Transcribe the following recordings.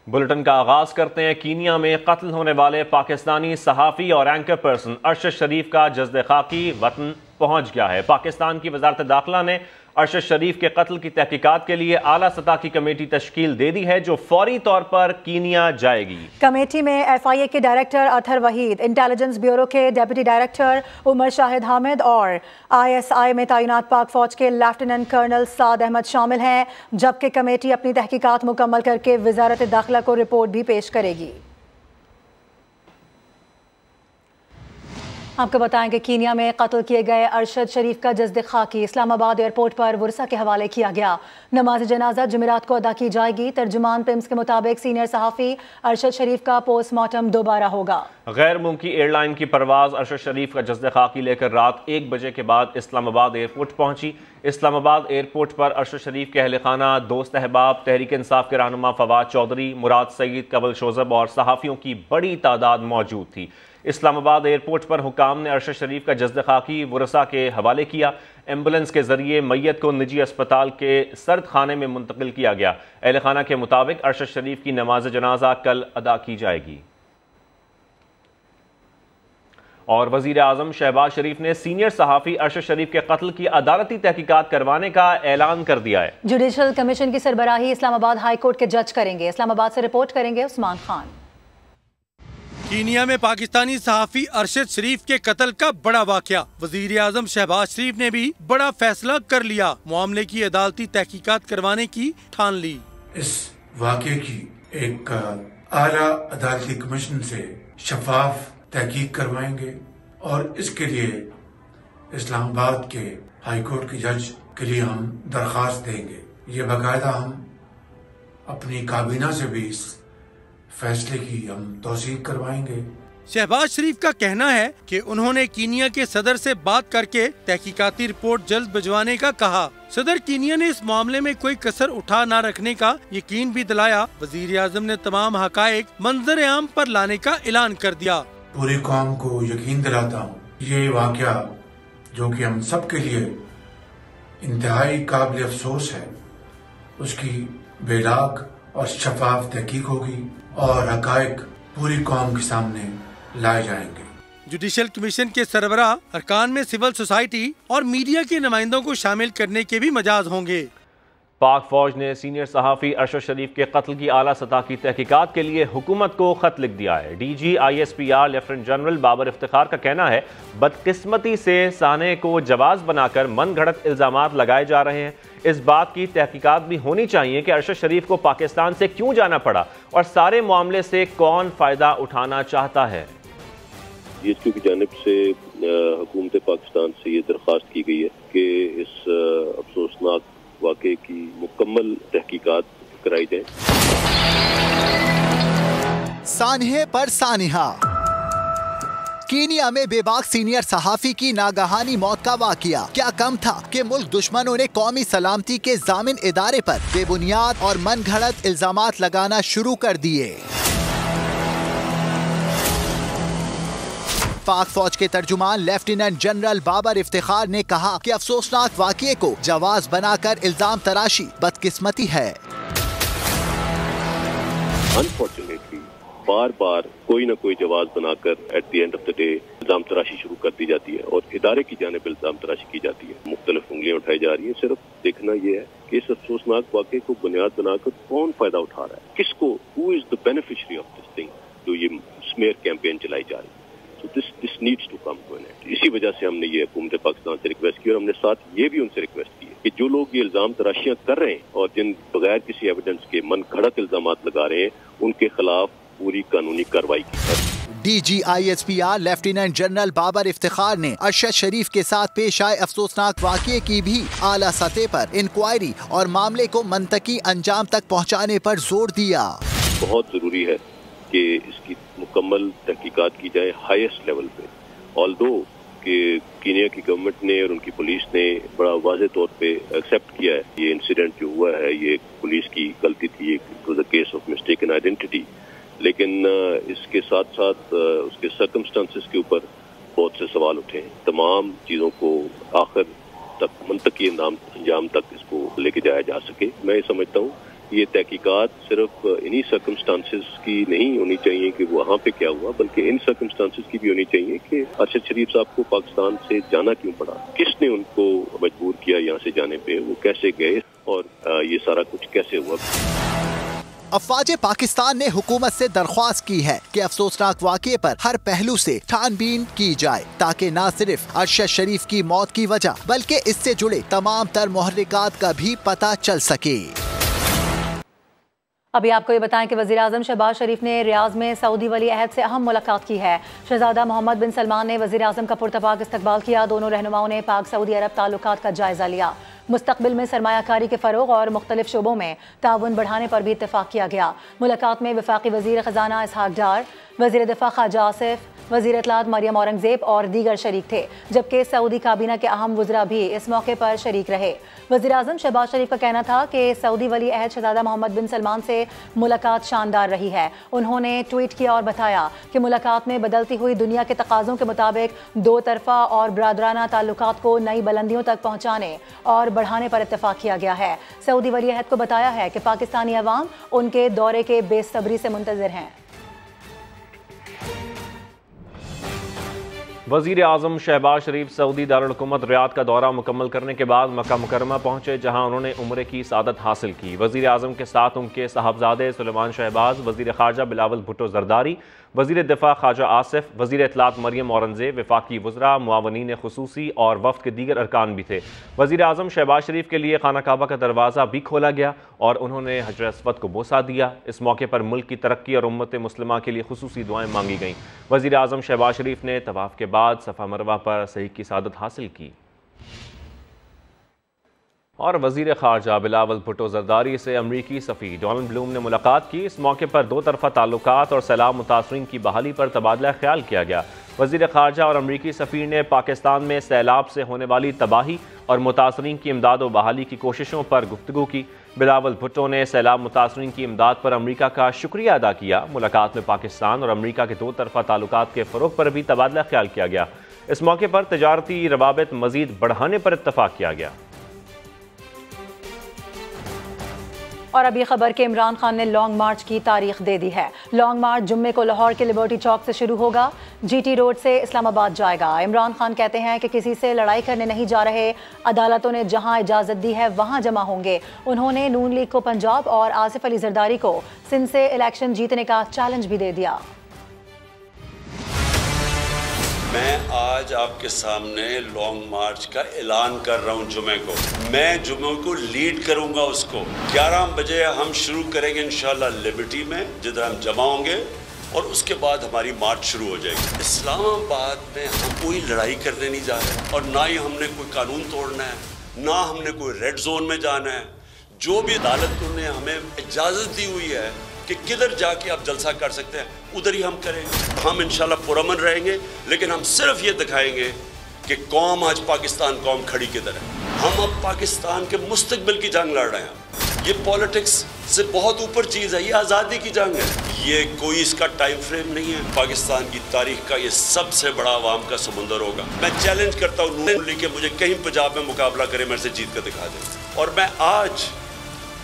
Bulletin का आगाज करते हैं। कीनिया में कत्ल होने वाले पाकिस्तानी सहाफ़ी और एंकर पर्सन अरशद शरीफ का जस्द खाकी वतन पहुंच गया है। पाकिस्तान की वजारत दाखिला ने अरशद शरीफ के कत्ल की तहकीकात के लिए आला सतह की कमेटी तश्कील दे दी है, जो फौरी तौर पर कीनिया जाएगी। कमेटी में FIA के director Athar Waheed, intelligence bureau के डेप्यूटी डायरेक्टर उमर शाहिद हामिद और ISI में तैनात पाक फौज के लेफ्टिनेंट कर्नल साद अहमद शामिल हैं, जबकि कमेटी अपनी तहकीकात मुकम्मल करके वजारत दाखिला को रिपोर्ट भी पेश करेगी। आपको बताएं कि कीनिया में कत्ल किए गए अरशद शरीफ का जस्द खाकी इस्लामाबाद एयरपोर्ट पर वुरसा के हवाले किया गया। नमाज जनाजा जुमेरात को अदा की जाएगी। तर्जुमान प्रिम्स के मुताबिक सीनियर सहाफ़ी अरशद शरीफ का पोस्टमार्टम दोबारा होगा। गैर मुल्की एयरलाइन की परवाज अरशद शरीफ का जस्द खाकी लेकर रात 1 बजे के बाद इस्लामाबाद एयरपोर्ट पहुंची। इस्लामाबाद एयरपोर्ट पर अरशद शरीफ के अहल खाना, दोस्त अहबाब, तहरीक इंसाफ के रहनुमा फवाद चौधरी, मुराद सईद, कबल शोजब और सहाफ़ियों की बड़ी तादाद मौजूद थी। इस्लामाबाद एयरपोर्ट पर हुकाम ने अरशद शरीफ का जस्द खाकी वुरसा के हवाले किया। एम्बुलेंस के जरिए मैयत को निजी अस्पताल के सर्द खाने में मुंतकिल किया गया। अहल खाना के मुताबिक अरशद शरीफ की नमाज जनाजा कल अदा की जाएगी। और वजीर आजम शहबाज शरीफ ने सीनियर सहाफ़ी अरशद शरीफ के कत्ल की अदालती तहकीकात करवाने का ऐलान कर दिया है। जुडिशल कमीशन की सरबराही इस्लामाबाद हाई कोर्ट के जज करेंगे। इस्लामाबाद से रिपोर्ट करेंगे उस्मान खान। कीनिया में पाकिस्तानी सहाफ़ी अरशद शरीफ के कत्ल का बड़ा वाकया। वजीर आजम शहबाज शरीफ ने भी बड़ा फैसला कर लिया। मामले की अदालती तहकीकात करवाने की ठान ली। इस वाकये की एक आला अदालती कमीशन से शफाफ तहकीक करवाएंगे और इसके लिए इस्लामाबाद के हाई कोर्ट के जज के लिए हम दरख्वास्त देंगे। ये बाकायदा हम अपनी काबीना से भी इस फैसले की हम तौसीक करवाएंगे। शहबाज शरीफ का कहना है कि उन्होंने कीनिया के सदर से बात करके तहकीकाती रिपोर्ट जल्द भिजवाने का कहा। सदर कीनिया ने इस मामले में कोई कसर उठा न रखने का यकीन भी दिलाया। वजीर आजम ने तमाम हकायक मंजर आम पर लाने का ऐलान कर दिया। पूरी कौम को यकीन दिलाता हूँ, ये वाकया जो कि हम सब के लिए इंतहाई काबिल अफसोस है, उसकी बेदाग और शफाफ तहकीक होगी और हकायक पूरी कौम के सामने लाए जाएंगे। जुडिशल कमीशन के सरबराह अरकान में सिविल सोसाइटी और मीडिया के नुमाइंदों को शामिल करने के भी मजाज होंगे। पाक फौज ने सीनियर सहाफ़ी अरशद शरीफ के कत्ल की आला सतह की तहकीकात के लिए हुकूमत को खत लिख दिया है। DG ISPR lieutenant general Babar Iftikhar का कहना है, बदकिस्मती से साने को जवाज बनाकर मन घड़त इल्जामात लगाए जा रहे हैं। इस बात की तहकीकात भी होनी चाहिए कि अरशद शरीफ को पाकिस्तान से क्यों जाना पड़ा और सारे मामले से कौन फायदा उठाना चाहता है। DHQ की जानिब से हुकूमत पाकिस्तान से ये दरख्वास्त की गई है कि इस अफसोसनाक वाक़े की मुकम्मल तहकीकात कराई जाए। सानहे पर सानिहा। कीनिया में बेबाक सीनियर सहाफ़ी की नागहानी मौत का वाकया। क्या कम था कि मुल्क दुश्मनों ने कौमी सलामती के जामिन इदारे पर बेबुनियाद और मन घड़त इल्जामात लगाना शुरू कर दिए। पाक फौज के तर्जुमान लेफ्टिनेंट जनरल बाबर इफ्तिखार ने कहा कि अफसोसनाक वाकये को जवाज बनाकर इल्जाम तराशी बदकिस्मती है। अनफॉर्चुनेटली बार बार कोई न कोई जवाज बनाकर at the end of the day इल्जाम तराशी शुरू कर दी जाती है और इदारे की जानिब इल्जाम तराशी की जाती है। मुख्तलिफ उंगलियां उठाई जा रही है। सिर्फ देखना यह है कि इस अफसोसनाक वाकये को बुनियाद बनाकर कौन फायदा उठा रहा है, किसको, who is the beneficiary of this thing, जो ये स्मेयर कैंपेन चलाई जा रही है। So this needs to come to an end. इसी वजह से हमने ये हुकूमत पाकिस्तान से रिक्वेस्ट की और हमने साथ ये भी उनसे रिक्वेस्ट की कि जो लोग ये इल्जाम तराशियां कर रहे हैं और जिन बगैर किसी एविडेंस के मन घड़त इल्जामात लगा रहे हैं, उनके खिलाफ पूरी कानूनी कार्रवाई की जाए। DG ISPR lieutenant general Babar Iftikhar ने अरशद शरीफ के साथ पेश आए अफसोसनाक वाकये की भी आला सतह पर इंक्वायरी और मामले को मंतकी अंजाम तक पहुँचाने पर जोर दिया। बहुत जरूरी है कि इसकी मुकम्मल तहकीकात की जाए हाईएस्ट लेवल पे। ऑल्दो कि कीनिया की गवर्नमेंट ने और उनकी पुलिस ने बड़ा वाज़े तौर पे एक्सेप्ट किया है ये इंसिडेंट जो हुआ है, ये पुलिस की गलती थी, it was a case of mistaken identity, लेकिन इसके साथ साथ उसके सर्कमस्टांसेस के ऊपर बहुत से सवाल उठे हैं। तमाम चीज़ों को आखिर तक मंतकी अंजाम तक इसको लेके जाया जा सके। मैं ये समझता हूँ ये तहकीकात सिर्फ इन्हीं सर्कमस्टांसेस की नहीं होनी चाहिए कि वहाँ पे क्या हुआ, बल्कि इन सर्कमस्टांसेस की भी होनी चाहिए कि अरशद शरीफ साहब को पाकिस्तान से जाना क्यों पड़ा, किसने उनको मजबूर किया यहाँ से जाने पे, वो कैसे गए और ये सारा कुछ कैसे हुआ। अफवाज पाकिस्तान ने हुकूमत से दरख्वास्त की है कि अफसोसनाक वाक़े पर हर पहलू से छानबीन की जाए ताकि न सिर्फ अरशद शरीफ की मौत की वजह बल्कि इससे जुड़े तमाम तर मुहर्रिकात का भी पता चल सके। अभी आपको ये बताएं कि वज़ीर-ए-आज़म शहबाज शरीफ ने रियाज में सऊदी वली अहद से अहम मुलाकात की है। शहजादा मोहम्मद बिन सलमान ने वज़ीर-ए-आज़म का पुरतपाक इस्तकबाल किया। दोनों रहनुमाओं ने पाक सऊदी अरब ताल्लुकात का जायजा लिया। मुस्तकबिल में सरमायाकारी के फ़रोग़ और मुख्तलिफ शोबों में ताउन बढ़ाने पर भी इत्तफ़ाक़ किया गया। मुलाकात में वफ़ाक़ी वज़ीर ख़जाना इसहाक़ डार, वज़ीर दिफ़ा ख्वाजा आसिफ, वज़ीर इत्तलात मरियम औरंगज़ेब और दीगर शरीक थे, जबकि सऊदी काबीना के अहम वज़रा भी इस मौके पर शरीक रहे। वज़ीर-ए-आज़म शहबाज शरीफ का कहना था कि सऊदी वली अहद शहजादा मोहम्मद बिन सलमान से मुलाकात शानदार रही है। उन्होंने ट्वीट किया और बताया कि मुलाकात में बदलती हुई दुनिया के तकाज़ों के मुताबिक दो तरफ़ा और बरादराना ताल्लुकात को नई बुलंदियों तक पहुँचाने और बढ़ाने पर इत्तफ़ाक़ किया गया है। सऊदी वली अहद को बताया है कि पाकिस्तानी अवाम उनके दौरे के बेसब्री से मुंतज़िर हैं। वज़ीर आज़म शहबाज शरीफ सऊदी दारुल हुकूमत रियाद का दौरा मुकम्मल करने के बाद मक्का मुकरमा पहुंचे, जहां उन्होंने उम्रे की सादत हासिल की। वज़ीर आज़म के साथ उनके साहबजादे सुलेमान शहबाज, वज़ीर ख़ारजा बिलावल भुट्टो ज़रदारी, वज़ीर दिफ़ा ख्वाजा आसिफ, वज़ीर इत्तलात मरियम औरंगज़ेब, वफ़ाक़ी वज़रा, मुआवनीन ख़ुसूसी और वफ़द के दीगर अरकान भी थे। वज़ीर आज़म शहबाज शरीफ के लिए खाना काबा का दरवाज़ा भी खोला गया और उन्होंने हजर अस्वद को बोसा दिया। इस मौके पर मुल्क की तरक्की और उम्मत मुस्लिमा के लिए ख़ुसूसी दुआएँ मांगी गईं। वज़ीर आज़म शहबाज शरीफ ने तवाफ़ के बाद सफ़ा मरवा पर सही की सादत हासिल की और वज़ीर ख़ारजा बिलावल भुट्टो ज़रदारी से अमरीकी सफ़ीर डोनाल्ड ब्लूम ने मुलाकात की। इस मौके पर दो तरफ़ा ताल्लुकात और सैलाब मुतासरीन की बहाली पर तबादला ख्याल किया गया। वज़ीर ख़ारजा और अमरीकी सफ़ीर ने पाकिस्तान में सैलाब से होने वाली तबाही और मुतासरीन की इमदाद व बहाली की कोशिशों पर गुफ्तगू की। बिलावल भुट्टो ने सैलाब मुतासरीन की इमदाद पर अमरीका का शुक्रिया अदा किया। मुलाकात में पाकिस्तान और अमरीका के दो तरफ़ा ताल्लुकात के फ़रोग़ पर भी तबादला ख्याल किया गया। इस मौके पर तजारती रवाबित मज़ीद बढ़ाने पर इत्तफ़ाक़ किया गया। और अब ये खबर कि इमरान खान ने लॉन्ग मार्च की तारीख दे दी है। लॉन्ग मार्च जुम्मे को लाहौर के लिबर्टी चौक से शुरू होगा, GT रोड से इस्लामाबाद जाएगा। इमरान खान कहते हैं कि किसी से लड़ाई करने नहीं जा रहे, अदालतों ने जहां इजाज़त दी है वहां जमा होंगे। उन्होंने नून लीग को पंजाब और आसिफ अली जरदारी को सिंध से इलेक्शन जीतने का चैलेंज भी दे दिया। मैं आज आपके सामने लॉन्ग मार्च का ऐलान कर रहा हूं। जुमे को मैं जुमे को लीड करूंगा। उसको 11 बजे हम शुरू करेंगे इंशाल्लाह लिबर्टी में, जिधर हम जमा होंगे और उसके बाद हमारी मार्च शुरू हो जाएगी। इस्लामाबाद में हम कोई लड़ाई करने नहीं जा रहे और ना ही हमने कोई कानून तोड़ना है, ना हमने कोई रेड जोन में जाना है। जो भी अदालतों ने हमें इजाज़त दी हुई है कि किधर जाके आप जलसा कर सकते हैं, उधर ही हम करेंगे। हम इंशाल्लाह पुरअमन रहेंगे, लेकिन हम सिर्फ ये दिखाएंगे कि कौम आज पाकिस्तान कौम खड़ी किधर है। हम अब पाकिस्तान के मुस्तकबिल की जंग लड़ रहे हैं। ये पॉलिटिक्स से बहुत ऊपर चीज़ है, ये आज़ादी की जंग है। ये कोई इसका टाइम फ्रेम नहीं है। पाकिस्तान की तारीख का ये सबसे बड़ा अवाम का समुंदर होगा। मैं चैलेंज करता हूँ नून लीग के मुझे कहीं पंजाब में मुकाबला करे, मेरे से जीत कर दिखा दे। और मैं आज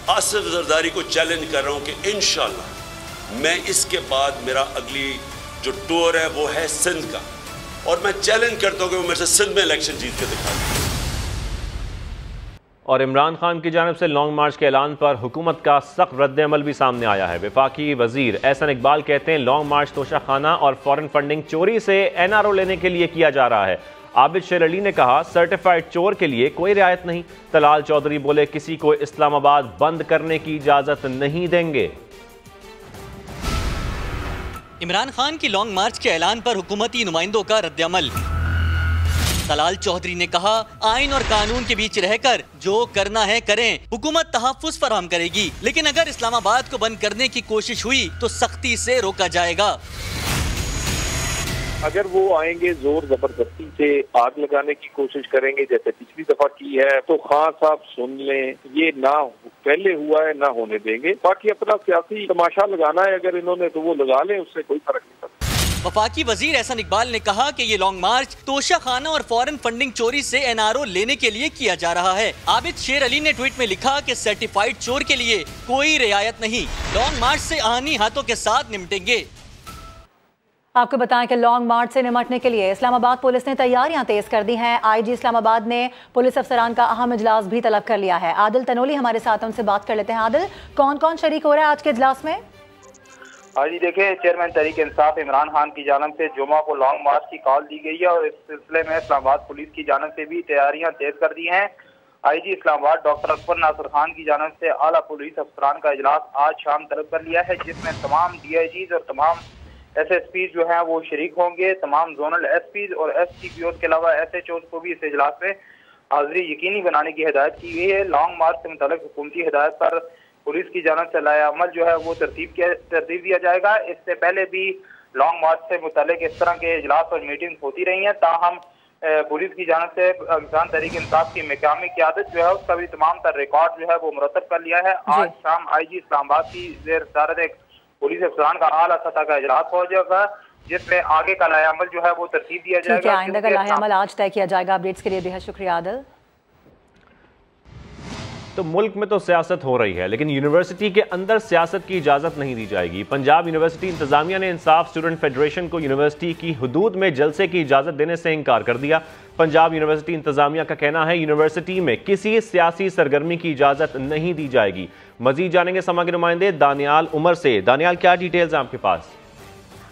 आसिफ जरदारी को चैलेंज कर रहा हूं कि इंशाल्लाह मैं इसके बाद मेरा अगली जो टूर है वो है सिंध का, और मैं चैलेंज करता हूं कि वो मेरे से सिंध में इलेक्शन जीत के दिखा दें। और इमरान खान की जानिब से लॉन्ग मार्च के ऐलान पर हुकूमत का सख्त रद्द-ए-अमल भी सामने आया है। वफाकी वजीर एहसन इकबाल कहते हैं लॉन्ग मार्च तोशाखाना और फॉरेन फंडिंग चोरी से NRO लेने के लिए किया जा रहा है। आबिद शेर अली ने कहा सर्टिफाइड चोर के लिए कोई रियायत नहीं। तलाल चौधरी बोले किसी को इस्लामाबाद बंद करने की इजाजत नहीं देंगे। इमरान खान की लॉन्ग मार्च के ऐलान पर हुकूमती नुमाइंदों का रद्द-ए-अमल। तलाल चौधरी ने कहा आइन और कानून के बीच रहकर जो करना है करें, हुकूमत तहफ्फुज़ फराहम करेगी, लेकिन अगर इस्लामाबाद को बंद करने की कोशिश हुई तो सख्ती से रोका जाएगा। अगर वो आएंगे जोर जबरदस्ती से आग लगाने की कोशिश करेंगे जैसे पिछली दफा की है, तो खान साहब सुन लें, ये ना पहले हुआ है ना होने देंगे। बाकी अपना सियासी तमाशा लगाना है अगर इन्होंने, तो वो लगा लें, उससे कोई फर्क नहीं पड़ता। वफाकी वजीर एहसन इकबाल ने कहा कि ये लॉन्ग मार्च तोशा खाना और फॉरेन फंडिंग चोरी से एनआरओ लेने के लिए किया जा रहा है। आबिद शेर अली ने ट्वीट में लिखा कि सर्टिफाइड चोर के लिए कोई रियायत नहीं, लॉन्ग मार्च से आहनी हाथों के साथ निपटेंगे। आपको बताएं कि लॉन्ग मार्च से निपटने के लिए इस्लामाबाद पुलिस ने तैयारियां तेज कर दी हैं। आईजी इस्लामाबाद ने पुलिस अफसरान का अहम इजलास भी तलब कर लिया है। आदिल तनोली हमारे साथ, उनसे बात कर लेते हैं। आदिल, कौन कौन शरीक हो रहा है आज के इजलास में? हाँ जी, देखिए, चेयरमैन तहरीक इंसाफ इमरान खान की जानब से जुमा को लॉन्ग मार्च की कॉल दी गई है और इस सिलसिले में इस्लामाबाद पुलिस की जानब से भी तैयारियां तेज कर दी हैं। आईजी इस्लामाबाद डॉक्टर अकबर नासिर खान की जानब से आला पुलिस अफसरान का इजलास आज शाम तलब कर लिया है, जिसमें तमाम DIGs और तमाम SSPs जो है वो शरीक होंगे। तमाम जोनल SPs और SCPOs के अलावा SHOs को भी इस इजलास में हाजिरी यकीनी बनाने की हिदायत की गई है। लॉन्ग मार्च से मुतालिक हुकूमती हिदायत पर पुलिस की जानब से लाया अमल जो है वो तरतीब दिया जाएगा। इससे पहले भी लॉन्ग मार्च से मुतालिक इस तरह के इजलास और मीटिंग होती रही हैं, ताहम पुलिस की जानब से पाकिस्तान तहरीक इंसाफ की मकामी क़यादत जो है उसका भी तमाम तर रिकॉर्ड जो है वो मुरतब कर लिया है। आज शाम IG इस्लामाबाद की ज़ेर सदारत एक पुलिस अफसरान का आला सतह का इजलास हो जाएगा, जिसमें आगे का लायामल जो है वो तरतीब दिया जाएगा। आइंदा का लायामल आज तय किया जाएगा। अपडेट्स के लिए बेहद शुक्रिया आदिल। तो मुल्क में तो सियासत हो रही है, लेकिन यूनिवर्सिटी के अंदर सियासत की इजाज़त नहीं दी जाएगी। पंजाब यूनिवर्सिटी इंतजामिया ने इंसाफ स्टूडेंट फेडरेशन को यूनिवर्सिटी की हुदूद में जलसे की इजाज़त देने से इनकार कर दिया। पंजाब यूनिवर्सिटी इंतजामिया का कहना है यूनिवर्सिटी में किसी सियासी सरगर्मी की इजाज़त नहीं दी जाएगी। मजीद जानेंगे समा के नुमाइंदे दानियाल उमर से। दानियाल, क्या डिटेल्स हैं आपके पास?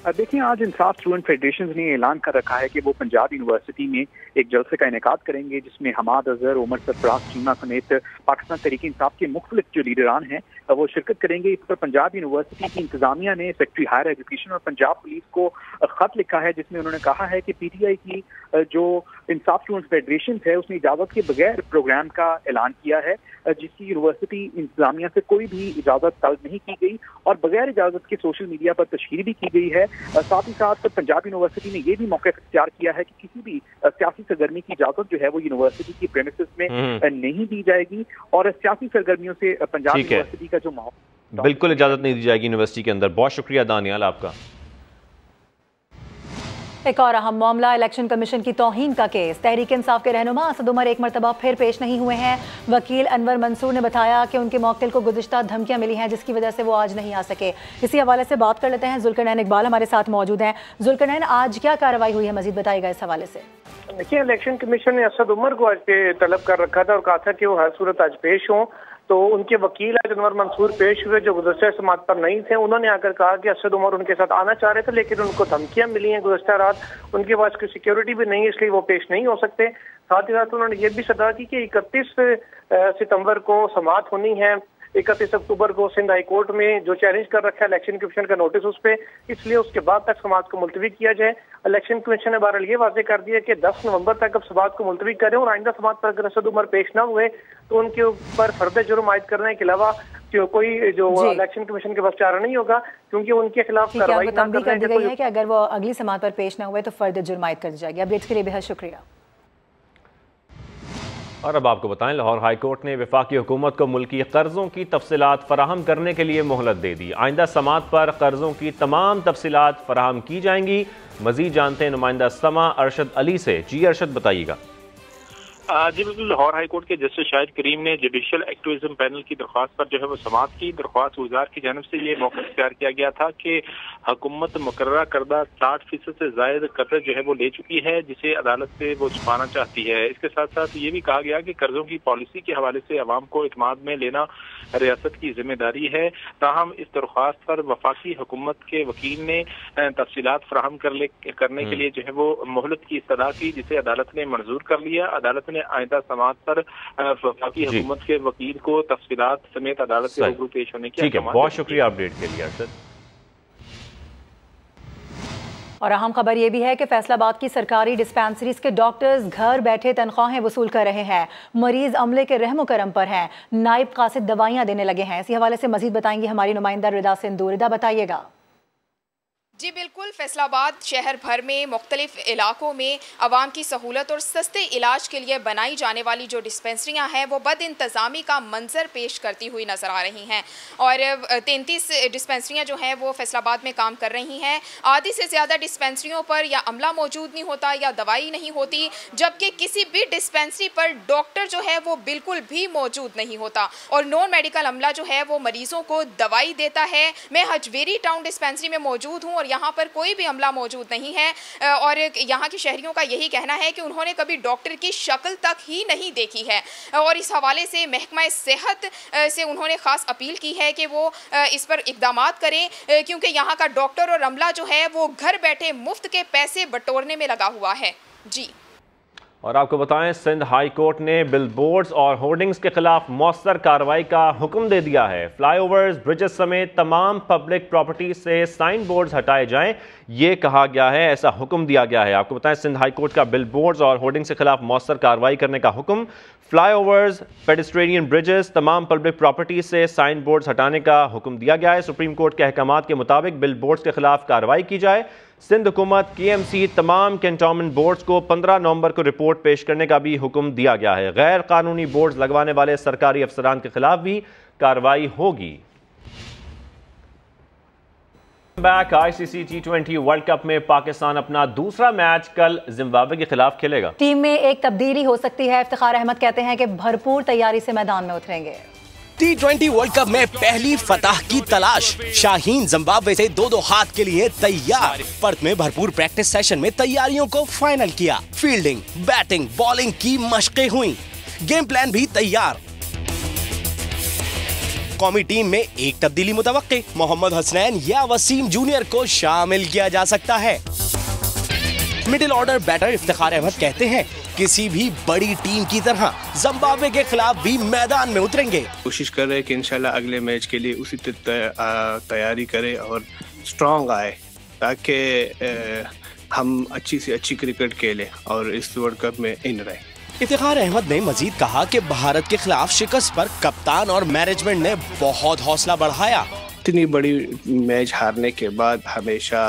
देखिए, आज इंसाफ स्टूडेंट फेडरेशन ने ऐलान कर रखा है कि वो पंजाब यूनिवर्सिटी में एक जलसे का इनेकाद करेंगे, जिसमें हमाद अजहर, उमर सरफराज चीमा समेत पाकिस्तान तहरीक इंसाफ के मुख्तलिफ जो लीडरान हैं वो शिरकत करेंगे। इस पर पंजाब यूनिवर्सिटी की इंतजामिया ने सेक्रेटरी हायर एजुकेशन और पंजाब पुलिस को खत लिखा है, जिसमें उन्होंने कहा है कि PTI की जो इंसाफ स्टूडेंट फेडरेशन है उसने इजाज़त के बगैर प्रोग्राम का ऐलान किया है, जिसकी यूनिवर्सिटी इंतजामिया से कोई भी इजाज़त तलब नहीं की गई और बगैर इजाज़त के सोशल मीडिया पर तशहीर भी की गई है। साथ ही साथ पंजाब यूनिवर्सिटी ने यह भी मौका इख्तियार किया है कि किसी भी सियासी सरगर्मी की इजाज़त जो है वो यूनिवर्सिटी की प्रेमिसेस में नहीं दी जाएगी और सियासी सरगर्मियों से पंजाब यूनिवर्सिटी का जो माहौल, बिल्कुल इजाज़त नहीं दी जाएगी यूनिवर्सिटी के अंदर। बहुत शुक्रिया दानियाल आपका। एक और अहम मामला, इलेक्शन कमीशन की तौहीन का केस। तहरीक इंसाफ के रहनुमा असद उमर एक मरतबा फिर पेश नहीं हुए हैं। वकील अनवर मंसूर ने बताया कि उनके मौक्किल को गुज़िश्ता धमकियां मिली हैं, जिसकी वजह से वो आज नहीं आ सके। इसी हवाले से बात कर लेते हैं। जुल्करनैन इकबाल हमारे साथ मौजूद हैं। जुल्करनैन, आज क्या कार्रवाई हुई है, मजीद बताइएगा इस हवाले से। देखिए, इलेक्शन कमीशन ने असद उमर को आज पे तलब कर रखा था और कहा था कि वो हर सूरत आज पेश हों। तो उनके वकील अनवर मंसूर पेश हुए, जो गुज़श्ता समात पर नहीं थे। उन्होंने आकर कहा कि असद उमर उनके साथ आना चाह रहे थे, लेकिन उनको धमकियां मिली हैं गुज़श्ता रात, उनके पास कोई सिक्योरिटी भी नहीं है, इसलिए वो पेश नहीं हो सकते। साथ ही साथ उन्होंने ये भी सदा दी कि 31 सितंबर को समात होनी है, 31 अक्टूबर को सिंध हाई कोर्ट में जो चैलेंज कर रखा है इलेक्शन कमीशन का नोटिस उस पर, इसलिए उसके बाद तक समात को मुलतवी किया जाए। इलेक्शन कमीशन ने बहरहाल ये वाजे कर दिया कि 10 नवंबर तक अब समात को मुलतवी करें और आइंदा समात पर अगर असद उमर पेश न हुए तो उनके ऊपर फर्द जुर्म आयद करने के अलावा कोई जो इलेक्शन कमीशन के पास चारा नहीं होगा, क्योंकि उनके खिलाफ कार्रवाई न कर दी गई है कि अगर वो अगली समात पर पेश न हुए तो फर्द जुर्म आयद कर दी जाएगी। अपडेट्स के लिए बेहद शुक्रिया। और अब आपको बताएं, लाहौर हाई कोर्ट ने वफाकी हुकूमत को मुल्की कर्जों की तफसीलात फराहम करने के लिए मोहलत दे दी। आइंदा समात पर कर्जों की तमाम तफसीलात फराहम की जाएंगी। मजीद जानते हैं नुमाइंदा समा अरशद अली से। जी अरशद, बताइएगा। जी बिल्कुल, लाहौर हाई कोर्ट के जस्टिस शाहिद करीम ने जुडिशियल एक्टिविज्म पैनल की दरख्वास्त पर जो है वो समात की। दरख्वास्त गुजार की जानब से ये मौका इख्तियार किया गया था कि हुकूमत मुकर्ररा करदा 60% से ज़ायद कर्ज जो है वो ले चुकी है, जिसे अदालत से वो छुपाना चाहती है। इसके साथ साथ ये भी कहा गया कि कर्जों की पॉलिसी के हवाले से अवाम को इत्माद में लेना रियासत की जिम्मेदारी है। ताहम इस दरख्वास्त पर वफाकी हुकूमत के वकील ने तफसीलात फराहम करने के लिए जो है वो मोहलत की इस्तदा की, जिसे अदालत ने मंजूर कर लिया। अदालत ने आइंदा समात पर वफाकी हुकूमत के वकील को तफसीलात समेत अदालत से रूबरू पेश होने की। बहुत शुक्रिया अपडेट के लिए अरशद। और अहम खबर यह भी है कि फैसलाबाद की सरकारी डिस्पेंसरीज के डॉक्टर्स घर बैठे तनख्वाहें वसूल कर रहे हैं। मरीज अमले के रहम करम पर हैं, नाइब कासिद दवाइयां देने लगे हैं। इसी हवाले से मजीद बताएंगी हमारी नुमाइंदा रिदा सिंधु। रिदा, बताइएगा। जी बिल्कुल, फैसलाबाद शहर भर में मुख्तलिफ इलाकों में आवाम की सहूलत और सस्ते इलाज के लिए बनाई जाने वाली जो डिस्पेंसरियाँ हैं वो बद इंतज़ामी का मंजर पेश करती हुई नज़र आ रही हैं और 33 डिस्पेंसरियाँ जो हैं वो फैसलाबाद में काम कर रही हैं। आधी से ज़्यादा डिस्पेंसरियों पर या अमला मौजूद नहीं होता या दवाई नहीं होती, जबकि किसी भी डिस्पेंसरी पर डॉक्टर जो है वो बिल्कुल भी मौजूद नहीं होता और नॉन मेडिकल अमला जो है वो मरीज़ों को दवाई देता है। मैं हजवेरी टाउन डिस्पेंसरी में मौजूद हूँ और यहाँ पर कोई भी अमला मौजूद नहीं है और यहाँ के शहरियों का यही कहना है कि उन्होंने कभी डॉक्टर की शक्ल तक ही नहीं देखी है और इस हवाले से महकमा सेहत से उन्होंने ख़ास अपील की है कि वो इस पर इक़दामात करें, क्योंकि यहाँ का डॉक्टर और अमला जो है वो घर बैठे मुफ्त के पैसे बटोरने में लगा हुआ है। जी, और आपको बताएं, सिंध हाई कोर्ट ने बिलबोर्ड्स और होर्डिंग्स के खिलाफ मौसर कार्रवाई का हुक्म दे दिया है। फ्लाईओवर्स, ब्रिजेस समेत तमाम पब्लिक प्रॉपर्टी से साइन बोर्ड्स हटाए जाएं, ये कहा गया है, ऐसा हुक्म दिया गया है। आपको बताएं, सिंध हाई कोर्ट का बिलबोर्ड्स और होर्डिंग्स के खिलाफ मौसर कार्रवाई करने का हुक्म, फ्लाईओवर्स, पेडेस्ट्रेनियन ब्रिजेस, तमाम पब्लिक प्रॉपर्टी से साइन बोर्ड्स हटाने का हुक्म दिया गया है। सुप्रीम कोर्ट के अहकामात के मुताबिक बिलबोर्ड्स के खिलाफ कार्रवाई की जाए। सिंध हुकूमत, KMC, तमाम कैंटोनमेंट बोर्ड्स को 15 नवंबर को रिपोर्ट पेश करने का भी हुक्म दिया गया है। गैर कानूनी बोर्ड्स लगवाने वाले सरकारी अफसरान के खिलाफ भी कार्रवाई होगी। Back, ICC T20 world cup में पाकिस्तान अपना दूसरा मैच कल जिम्बाब्वे के खिलाफ खेलेगा। टीम में एक तब्दीली हो सकती है। इफ्तिखार अहमद कहते हैं कि भरपूर तैयारी से मैदान में उतरेंगे। T20 वर्ल्ड कप में पहली फतह की तलाश, शाहीन जिम्बाब्वे से 2-2 हाथ के लिए तैयार। पर्थ में भरपूर प्रैक्टिस सेशन में तैयारियों को फाइनल किया। फील्डिंग, बैटिंग, बॉलिंग की मशकें हुई, गेम प्लान भी तैयार। कौमी टीम में एक तब्दीली मुतवक्की, मोहम्मद हसनैन या वसीम जूनियर को शामिल किया जा सकता है। Middle order batter Iftikhar Ahmed कहते हैं किसी भी बड़ी टीम की तरह जिम्बाब्वे के खिलाफ भी मैदान में उतरेंगे। कोशिश कर रहे हैं कि इंशाल्लाह अगले मैच के लिए उसी तैयारी करें और स्ट्रांग आए, ताकि हम अच्छी से अच्छी क्रिकेट खेलें और इस वर्ल्ड कप में इन रहे। इफ्तिखार अहमद ने मजीद कहा कि भारत के खिलाफ शिकस्त पर कप्तान और मैनेजमेंट ने बहुत हौसला बढ़ाया। इतनी बड़ी मैच हारने के बाद हमेशा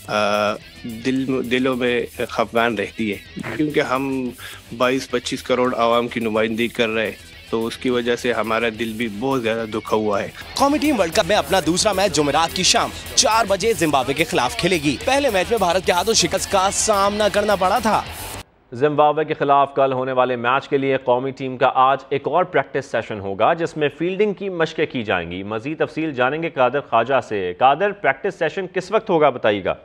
दिलों में खफगान रहती है, क्योंकि हम 22-25 करोड़ आवाम की नुमाइंदगी कर रहे हैं, तो उसकी वजह से हमारा दिल भी बहुत ज्यादा दुखा हुआ है। कौमी टीम वर्ल्ड कप में अपना दूसरा मैच जुमेरात की शाम 4 बजे जिम्बाब्वे के खिलाफ खेलेगी। पहले मैच में भारत के हाथों शिकस्त का सामना करना पड़ा था। जिम्बाब्वे के खिलाफ कल होने वाले मैच के लिए कौमी टीम का आज एक और प्रैक्टिस सेशन होगा, जिसमें फील्डिंग की मशकें की जाएंगी। मजीद तफसील जानेंगे कादर ख्वाजा से। कादर, प्रैक्टिस सेशन किस वक्त होगा, बताइएगा।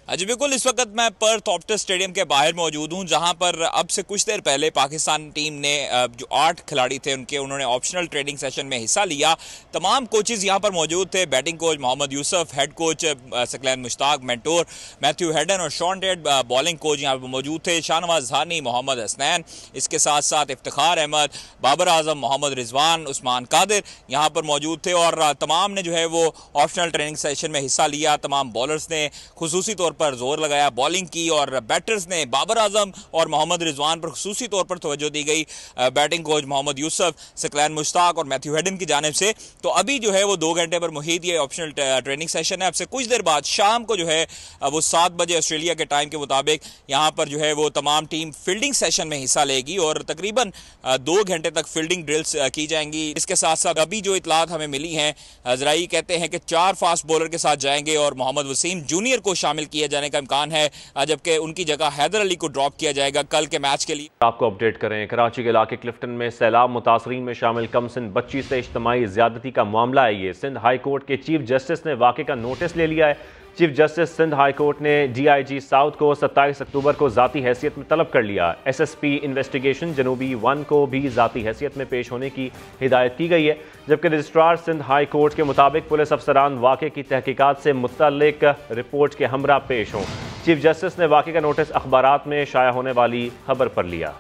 जी बिल्कुल, इस वक्त मैं पर्थ ऑप्टस स्टेडियम के बाहर मौजूद हूं, जहां पर अब से कुछ देर पहले पाकिस्तान टीम ने जो 8 खिलाड़ी थे उन्होंने ऑप्शनल ट्रेनिंग सेशन में हिस्सा लिया। तमाम कोचेज यहां पर मौजूद थे। Batting coach Mohammad Yusuf, head coach Saqlain Mushtaq, mentor Matthew Hayden और शॉन टेड, बॉलिंग कोच यहां पर मौजूद थे, शाहनवाज हानी, मोहम्मद हसनैन। इसके साथ साथ इफ्तिखार अहमद, बाबर आजम, मोहम्मद रिजवान, उस्मान कादिर यहाँ पर मौजूद थे और तमाम ने जो है वो ऑप्शनल ट्रेनिंग सेशन में हिस्सा लिया। तमाम बॉलर्स ने खुसूसी तौर पर जोर लगाया बॉलिंग की और बैटर्स ने बाबर आजम और मोहम्मद रिजवान पर खुसूसी तौर पर तवज्जो दी गई। बैटिंग कोच मोहम्मद यूसुफ, सकलैन मुश्ताक और मैथ्यू हेडन की जानिब से। तो अभी जो है वो 2 घंटे पर मुहित ये ऑप्शनल ट्रेनिंग सेशन है। अब से कुछ देर बाद शाम को जो है वो 7 बजे ऑस्ट्रेलिया के टाइम के मुताबिक यहाँ पर जो है वो तमाम टीम फील्डिंग सेशन में हिस्सा लेगी और तकरीबन 2 घंटे तक फील्डिंग ड्रिल्स की जाएंगी। इसके साथ साथ अभी जो इतलात हमें मिली हैं, जराई कहते हैं कि 4 फास्ट बॉलर के साथ जाएंगे और मोहम्मद वसीम जूनियर को शामिल किए जाने का इम्कान है, जबकि उनकी जगह हैदर अली को ड्रॉप किया जाएगा कल के मैच के लिए। आपको अपडेट करें, कराची के इलाके क्लिफ्टन में सैलाब मुतासरीन में शामिल कम सिंध बच्ची से इज्तिमाई ज्यादती का मामला है। ये सिंध हाई कोर्ट के चीफ जस्टिस ने वाक़े का नोटिस ले लिया है। Chief justice Sindh high court ने DIG साउथ को 27 अक्टूबर को ज़ाती हैसियत में तलब कर लिया। SSP इन्वेस्टिगेशन जनूबी 1 को भी ज़ाती हैसियत में पेश होने की हिदायत की गई है, जबकि रजिस्ट्रार सिंध हाई कोर्ट के मुताबिक पुलिस अफसरान वाक़े की तहकीकात से मुतल्लिक रिपोर्ट के हमरा पेश हों। चीफ जस्टिस ने वाक़े का नोटिस अखबारात में शाया होने वाली खबर पर लिया।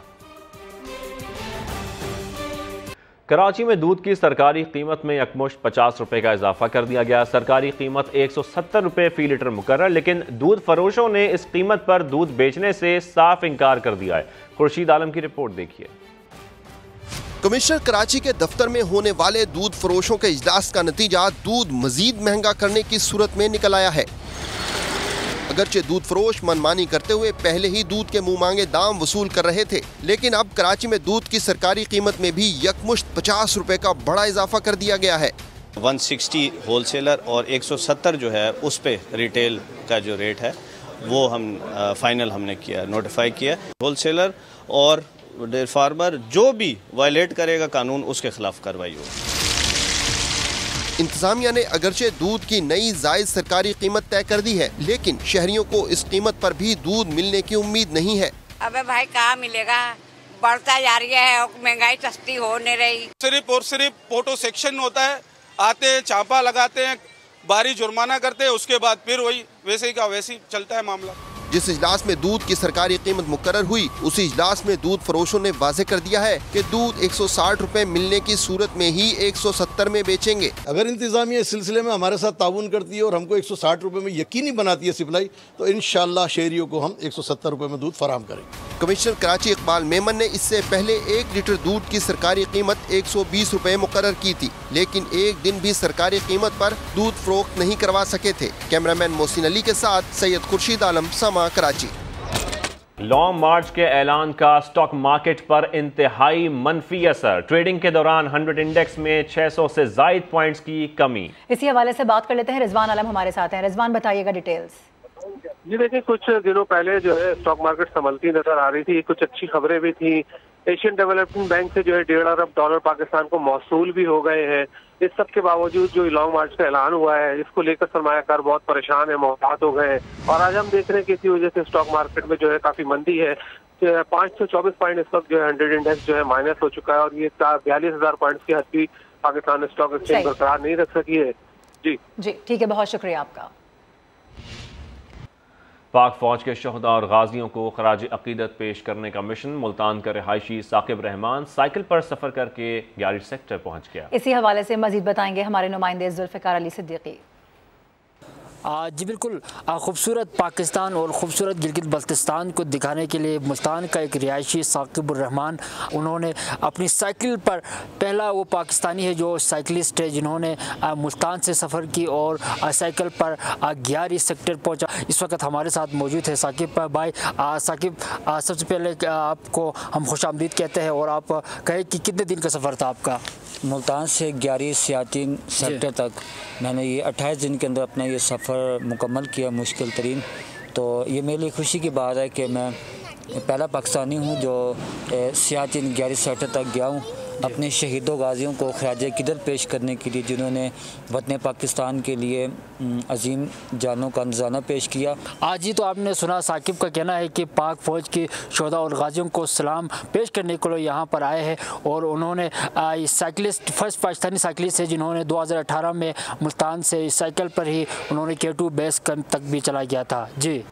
कराची में दूध की सरकारी कीमत में यकमुश्त 50 रुपए का इजाफा कर दिया गया। सरकारी कीमत 170 रुपए फी लीटर मुकर्रर, लेकिन दूध फरोशों ने इस कीमत पर दूध बेचने से साफ इनकार कर दिया है। खुर्शीद आलम की रिपोर्ट देखिए। कमिश्नर कराची के दफ्तर में होने वाले दूध फरोशों के इजलास का नतीजा दूध मजीद महंगा करने की सूरत में निकल आया है। अगरचे दूध फरोश मनमानी करते हुए पहले ही दूध के मुंह मांगे दाम वसूल कर रहे थे, लेकिन अब कराची में दूध की सरकारी कीमत में भी यकमुश्त 50 रुपए का बड़ा इजाफा कर दिया गया है। 160 होलसेलर और 170 जो है उस पे रिटेल का जो रेट है वो हम फाइनल हमने किया, नोटिफाई किया। होलसेलर और डेयरी फार्मर जो भी वायलेट करेगा कानून उसके खिलाफ कार्रवाई होगी। इंतजामिया ने अगरचे दूध की नई जायज सरकारी कीमत तय कर दी है, लेकिन शहरियों को इस कीमत पर भी दूध मिलने की उम्मीद नहीं है। अबे भाई कहाँ मिलेगा, बढ़ता जा रही है और महंगाई सस्ती हो नहीं रही। सिर्फ और सिर्फ फोटो सेक्शन होता है, आते हैं छापा लगाते हैं, भारी जुर्माना करते हैं, उसके बाद फिर वही वैसे ही का वैसे ही चलता है मामला। जिस इजलास में दूध की सरकारी कीमत मुकर्रर हुई, उसी इजलास में दूध फरोशों ने वाजे कर दिया है कि दूध 160 रुपए मिलने की सूरत में ही 170 में बेचेंगे। अगर इंतजामिया इस सिलसिले में हमारे साथ ताउन करती है और हमको 160 रुपए में यकीनी बनाती है सप्लाई, तो इंशाअल्लाह शहरियों को हम 170 रुपए में दूध फराहम करेंगे। कमिश्नर कराची इकबाल मेमन ने इससे पहले 1 लीटर दूध की सरकारी कीमत 120 रुपए मुकर्रर की थी, लेकिन एक दिन भी सरकारी कीमत पर दूध फरोख्त नहीं करवा सके थे। कैमरामैन मोहसिन अली के साथ सैयद खुर्शीद आलम, समा कराची। लॉन्ग मार्च के ऐलान का स्टॉक मार्केट पर इंतहाई मनफी असर। ट्रेडिंग के दौरान 100 इंडेक्स में 600 से जायद पॉइंट्स की कमी। इसी हवाले से बात कर लेते हैं, रिजवान आलम हमारे साथ हैं। रिजवान, बताइएगा डिटेल्स। जी देखिए, कुछ दिनों पहले जो है स्टॉक मार्केट संभलती नजर आ रही थी, कुछ अच्छी खबरें भी थी। एशियन डेवलपमेंट बैंक से जो है $1.5 अरब पाकिस्तान को मौसूल भी हो गए हैं। इस सब के बावजूद जो लॉन्ग मार्च का ऐलान हुआ है, इसको लेकर सरमायाकार बहुत परेशान है, मोहतात हो गए हैं। और आज हम देख रहे हैं कि इसी वजह से स्टॉक मार्केट में जो है काफी मंदी है। 524 पॉइंट इस वक्त जो है 100 इंडेक्स जो है माइनस हो चुका है, और ये 42,000 पॉइंट्स की हद भी पाकिस्तान स्टॉक एक्सचेंज बरकरार नहीं रख सकी है। जी ठीक है, बहुत शुक्रिया आपका। पाक फौज के शहदा और गाजियों को खराज अकीदत पेश करने का मिशन। मुल्तान का रिहायशी साकिब रहमान साइकिल पर सफर करके 11 सेक्टर पहुंच गया। इसी हवाले से मजीद बताएंगे हमारे नुमाइंदे जुल्फ़िकार अली सिद्दीकी। जी बिल्कुल, खूबसूरत पाकिस्तान और ख़ूबसूरत गिलगित बल्तिस्तान को दिखाने के लिए मुल्तान का एक रिहायशी साकिबुर रहमान, उन्होंने अपनी साइकिल पर, पहला वो पाकिस्तानी है जो साइकिलिस्ट है जिन्होंने मुल्तान से सफ़र की और साइकिल पर 11 सेक्टर पहुंचा। इस वक्त हमारे साथ मौजूद है साकिब भाई। साकिब, सबसे पहले आपको हम खुशामदीद कहते हैं, और आप कहें कि कितने दिन का सफ़र था आपका? मुल्तान से 11 सियाचिन सेक्टर तक मैंने ये 28 दिन के अंदर अपना ये सफ़र मुकम्मल किया, मुश्किल तरीन। तो ये मेरे लिए खुशी की बात है कि मैं पहला पाकिस्तानी हूँ जो सियाचिन 11 सेक्टर तक गया हूँ, अपने शहीदों गाजियों को खराज अक़ीदत पेश करने के लिए, जिन्होंने वतन पाकिस्तान के लिए अजीम जानों का नज़राना पेश किया। आज ही तो आपने सुना, साकिब का कहना है कि पाक फ़ौज के शोधा और गाजियों को सलाम पेश करने के लिए यहाँ पर आए हैं, और उन्होंने साइकिलिस्ट, फर्स्ट पाकिस्तानी साइकिलिस्ट है जिन्होंने 2018 में मुल्तान से साइकिल पर ही उन्होंने K2 बेस कैंप तक भी चला गया था। जी,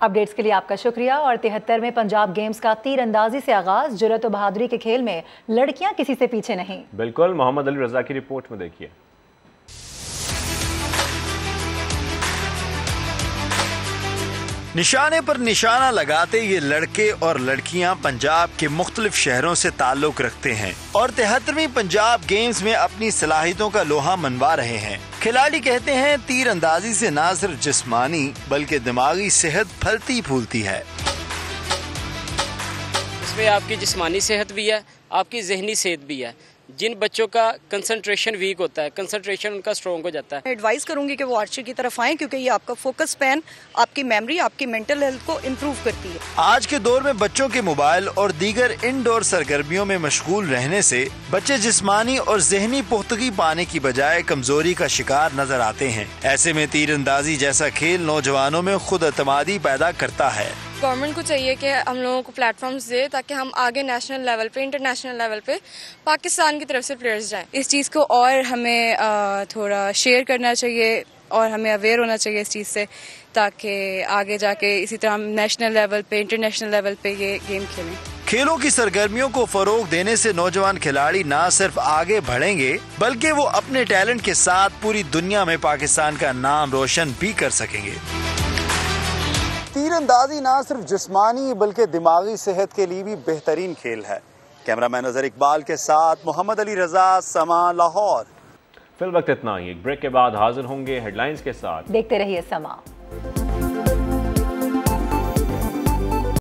अपडेट्स के लिए आपका शुक्रिया। और 73वें पंजाब गेम्स का तीरंदाजी से आगाज। जुर्रत और बहादुरी के खेल में लड़कियां किसी से पीछे नहीं। बिल्कुल, मोहम्मद अली रजा की रिपोर्ट में देखिए। निशाने पर निशाना लगाते ये लड़के और लड़कियां पंजाब के मुख्तलिफ शहरों से ताल्लुक रखते हैं और 73वीं पंजाब गेम्स में अपनी सलाहियतों का लोहा मनवा रहे हैं। खिलाड़ी कहते हैं तीर अंदाजी से न सिर्फ जिस्मानी बल्कि दिमागी सेहत फलती फूलती है। इसमें आपकी जिस्मानी सेहत भी है, आपकी जहनी सेहत भी है। जिन बच्चों का कंसंट्रेशन वीक होता है, कंसंट्रेशन उनका स्ट्रॉन्ग हो जाता है। एडवाइस करूंगी कि वो आर्चरी की तरफ आएं, क्योंकि ये आपका फोकस स्पैन, आपकी मेमोरी, आपकी मेंटल हेल्थ को इम्प्रूव करती है। आज के दौर में बच्चों के मोबाइल और दीगर इंडोर सरगर्मियों में मशगूल रहने से बच्चे जिस्मानी और जहनी पुख्तगी पाने की बजाय कमजोरी का शिकार नजर आते हैं। ऐसे में तीरंदाजी जैसा खेल नौजवानों में खुद एतमादी पैदा करता है। गवर्नमेंट को चाहिए कि हम लोगों को प्लेटफॉर्म्स दे ताकि हम आगे नेशनल लेवल पे, इंटरनेशनल लेवल पे पाकिस्तान की तरफ से प्लेयर्स जाएं। इस चीज़ को और हमें थोड़ा शेयर करना चाहिए और हमें अवेयर होना चाहिए इस चीज़ से, ताकि आगे जाके इसी तरह हम नेशनल लेवल पे, इंटरनेशनल लेवल पे ये गेम खेलें। खेलों की सरगर्मियों को फरोग देने से नौजवान खिलाड़ी न सिर्फ आगे बढ़ेंगे बल्कि वो अपने टैलेंट के साथ पूरी दुनिया में पाकिस्तान का नाम रोशन भी कर सकेंगे। तीरंदाजी ना सिर्फ जिस्मानी बल्कि दिमागी सेहत के लिए भी बेहतरीन खेल है। कैमरामैन अजहर इकबाल के साथ मोहम्मद अली रजा, समा, लाहौर। फिल वक्त इतना ही, एक ब्रेक के बाद हाजिर होंगे हेडलाइंस के साथ। देखते रहिए समा।